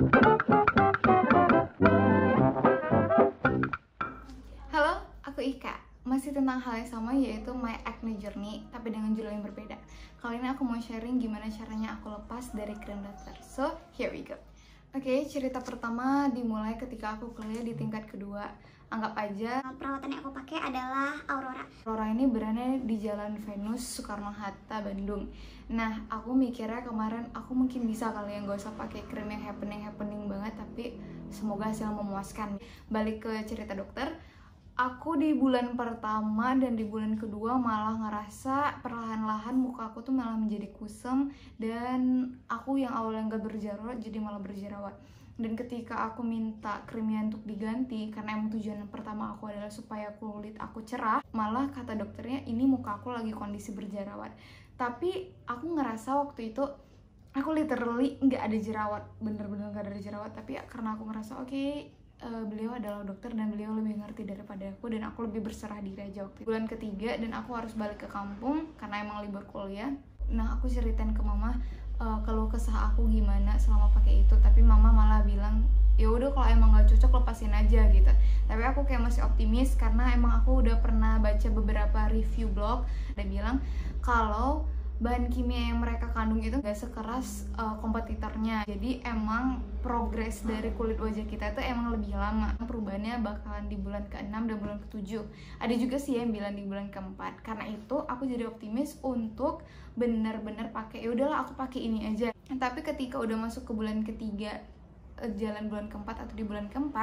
Halo, aku Ika. Masih tentang hal yang sama, yaitu my acne journey, tapi dengan judul yang berbeda. Kali ini aku mau sharing gimana caranya aku lepas dari krim dokter. So, here we go. Oke, cerita pertama dimulai ketika aku kuliah di tingkat kedua. Anggap aja Perawatan yang aku pakai adalah Aurora. Aurora ini berada di Jalan Venus, Soekarno-Hatta, Bandung. Nah, aku mikirnya kemarin aku mungkin bisa kali ya, nggak usah pakai krim yang happening banget, tapi semoga hasilnya memuaskan. Balik ke cerita dokter, aku di bulan pertama dan di bulan kedua malah ngerasa perlahan-lahan muka aku tuh malah menjadi kusam, dan aku yang awalnya nggak berjerawat jadi malah berjerawat. Dan ketika aku minta krimnya untuk diganti, karena emang tujuan pertama aku adalah supaya kulit aku cerah, malah kata dokternya ini muka aku lagi kondisi berjerawat. Tapi aku ngerasa waktu itu aku literally nggak ada jerawat, bener-bener nggak ada jerawat. Tapi karena aku ngerasa oke, beliau adalah dokter dan beliau lebih ngerti daripada aku, dan aku lebih berserah diri aja waktu itu. Bulan ketiga dan aku harus balik ke kampung karena emang libur kuliah. Nah, aku ceritain ke mama keluh kesah aku gimana selama pakai itu, tapi mama malah bilang ya udah kalau emang nggak cocok lepasin aja gitu. Tapi aku kayak masih optimis karena emang aku udah pernah baca beberapa review blog dan bilang kalau bahan kimia yang mereka kandung itu gak sekeras kompetitornya. Jadi emang progres dari kulit wajah kita itu emang lebih lama. Perubahannya bakalan di bulan ke-6 dan bulan ke-7. Ada juga sih yang bilang di bulan ke-4. Karena itu aku jadi optimis untuk bener-bener pakai. Ya udahlah aku pakai ini aja. Tapi ketika udah masuk ke bulan ketiga, jalan bulan ke-4 atau di bulan ke-4,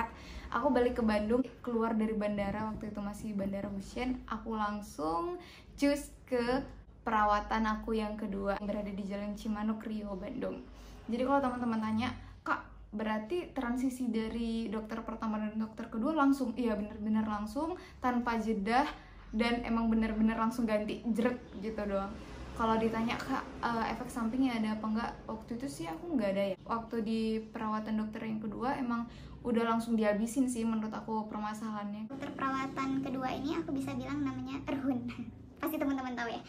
aku balik ke Bandung. Keluar dari bandara, waktu itu masih Bandara Hussein, aku langsung cus ke perawatan aku yang kedua, yang berada di Jalan Cimanuk, Rio, Bandung. Jadi kalau teman-teman tanya, Kak, berarti transisi dari dokter pertama dan dokter kedua langsung? Iya, bener-bener langsung, tanpa jeda, dan emang bener-bener langsung ganti, jrek gitu doang. Kalau ditanya, Kak, efek sampingnya ada apa enggak? Waktu itu sih aku nggak ada ya. Waktu di perawatan dokter yang kedua emang udah langsung dihabisin sih menurut aku permasalahannya. Dokter perawatan kedua ini aku bisa bilang namanya Erhun. Pasti teman-teman tahu ya.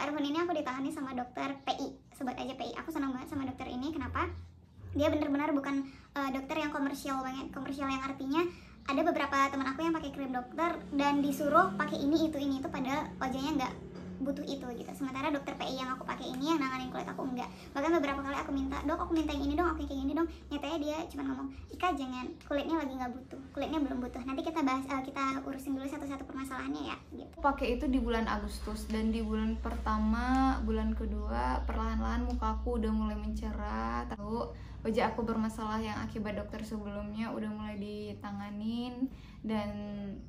Erhun ini aku ditangani sama dokter PI, sebut aja PI. Aku senang banget sama dokter ini. Kenapa? Dia benar-benar bukan dokter yang komersial banget. Komersial yang artinya ada beberapa teman aku yang pakai krim dokter dan disuruh pakai ini itu pada wajahnya nggak butuh itu gitu. Sementara dokter PI yang aku pakai ini yang nanganin kulit aku enggak. Bahkan beberapa kali aku minta, dok aku minta yang ini dong, aku yang kayak gini dong. Nyatanya dia cuma ngomong, Ika jangan, kulitnya lagi nggak butuh, kulitnya belum butuh. Nanti kita bahas, kita urusin dulu satu-satu permasalahannya ya. Gitu. Pakai itu di bulan Agustus, dan di bulan pertama, bulan kedua perlahan-lahan muka aku udah mulai mencerah. Tahu wajah aku bermasalah yang akibat dokter sebelumnya udah mulai ditanganin dan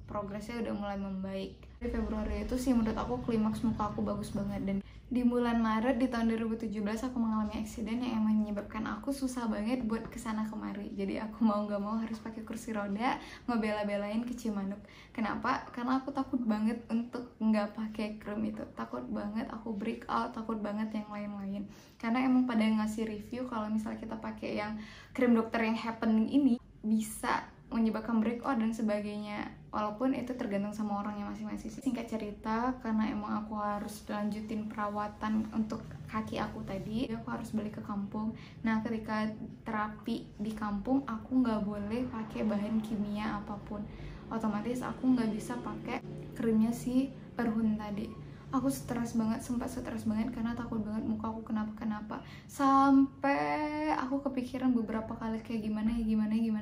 progresnya udah mulai membaik. Di Februari itu sih menurut aku klimaks muka aku bagus banget. Dan di bulan Maret di tahun 2017 aku mengalami eksiden yang emang menyebabkan aku susah banget buat kesana kemari. Jadi aku mau gak mau harus pakai kursi roda, ngebela-belain ke Cimanuk. Kenapa? Karena aku takut banget untuk nggak pakai krim itu. Takut banget aku break out, takut banget yang lain-lain. Karena emang pada ngasih review kalau misalnya kita pakai yang krim dokter yang happening ini bisa menyebabkan breakout dan sebagainya, walaupun itu tergantung sama orangnya masing-masing. Singkat cerita, karena emang aku harus lanjutin perawatan untuk kaki aku tadi, aku harus balik ke kampung. Nah, ketika terapi di kampung, aku nggak boleh pakai bahan kimia apapun. Otomatis aku nggak bisa pakai krimnya si Erhun tadi. Aku stres banget, sempat stres banget karena takut banget muka aku kenapa-kenapa. Sampai aku kepikiran beberapa kali kayak gimana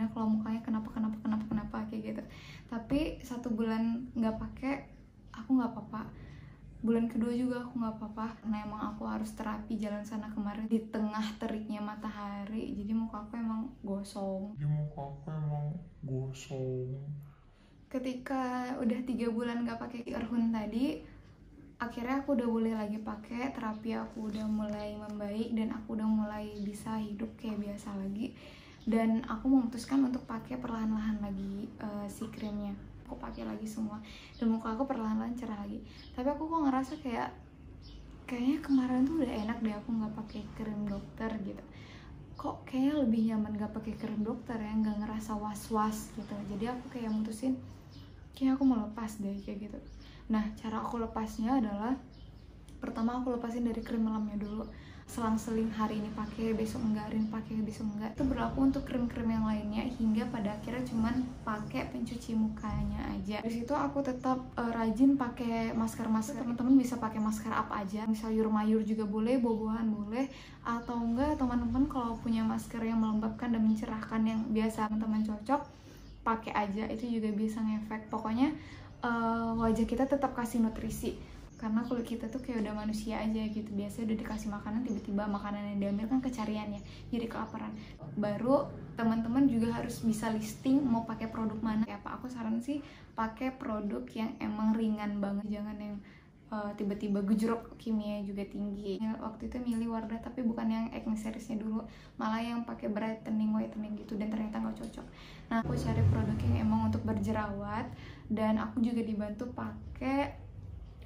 kalau mukanya kenapa kayak gitu. Tapi 1 bulan nggak pakai, aku nggak apa-apa. Bulan kedua juga aku nggak apa-apa karena emang aku harus terapi jalan sana kemarin di tengah teriknya matahari. Jadi muka aku emang gosong. Ketika udah 3 bulan nggak pakai Erhun tadi, akhirnya aku udah boleh lagi pakai, terapi aku udah mulai membaik dan aku udah mulai bisa hidup kayak biasa lagi. Dan aku memutuskan untuk pakai perlahan-lahan lagi si krimnya. Aku pakai lagi semua dan muka aku perlahan-lahan cerah lagi. Tapi aku kok ngerasa kayaknya kemarin tuh udah enak deh aku nggak pakai krim dokter gitu. Kok kayaknya lebih nyaman nggak pakai krim dokter ya, nggak ngerasa was-was gitu. Jadi aku kayak mutusin kayaknya aku mau lepas deh kayak gitu. Nah, cara aku lepasnya adalah pertama aku lepasin dari krim malamnya dulu. selang-seling, hari ini pakai, besok enggak, hari ini pakai, besok enggak. Itu berlaku untuk krim-krim yang lainnya, hingga pada akhirnya cuman pakai pencuci mukanya aja. Dari situ aku tetap rajin pakai masker-masker. Teman-teman bisa pakai masker apa aja, misal sayur-mayur juga boleh, buah-buahan boleh, atau enggak teman-teman kalau punya masker yang melembabkan dan mencerahkan yang biasa teman-teman cocok, pakai aja, itu juga bisa ngefek. Pokoknya wajah kita tetap kasih nutrisi, karena kulit kita tuh kayak udah manusia aja gitu. Biasanya udah dikasih makanan, tiba-tiba makanan yang diambil kan kecarian ya, jadi kelaparan. Baru teman-teman juga harus bisa listing mau pakai produk mana. Kayak apa, aku saran sih pakai produk yang emang ringan banget, jangan yang tiba-tiba gejrot kimia juga tinggi. Waktu itu milih Wardah, tapi bukan yang acne seriesnya dulu, malah yang pakai brightening, whitening gitu, dan ternyata nggak cocok. Nah, aku cari produk yang emang untuk berjerawat, dan aku juga dibantu pakai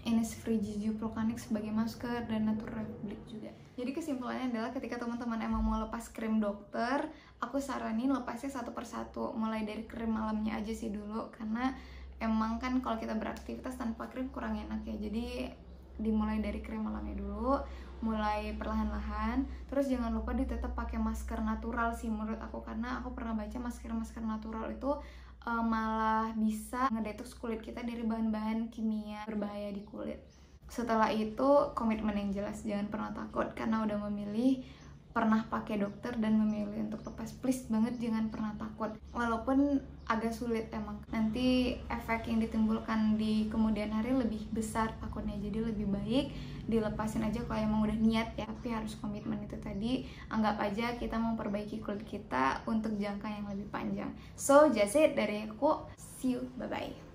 Innisfree Jeju Volcanic sebagai masker, dan Nature Republic juga. Jadi kesimpulannya adalah ketika teman-teman emang mau lepas krim dokter, aku saranin lepasnya satu persatu, mulai dari krim malamnya aja sih dulu, karena emang kan kalau kita beraktivitas tanpa krim kurang enak ya. Jadi dimulai dari krim malamnya dulu, mulai perlahan-lahan. Terus jangan lupa tetap pakai masker natural sih menurut aku, karena aku pernah baca masker natural itu malah bisa ngedetox kulit kita dari bahan-bahan kimia berbahaya di kulit. Setelah itu komitmen yang jelas, jangan pernah takut karena udah memilih, pernah pakai dokter dan memilih untuk lepas. Please banget jangan pernah takut, walaupun agak sulit emang. Nanti efek yang ditimbulkan di kemudian hari lebih besar takutnya, jadi lebih baik dilepasin aja kalau emang udah niat ya. Tapi harus komitmen itu tadi, anggap aja kita memperbaiki kulit kita untuk jangka yang lebih panjang. So that's it dari aku, see you, bye bye.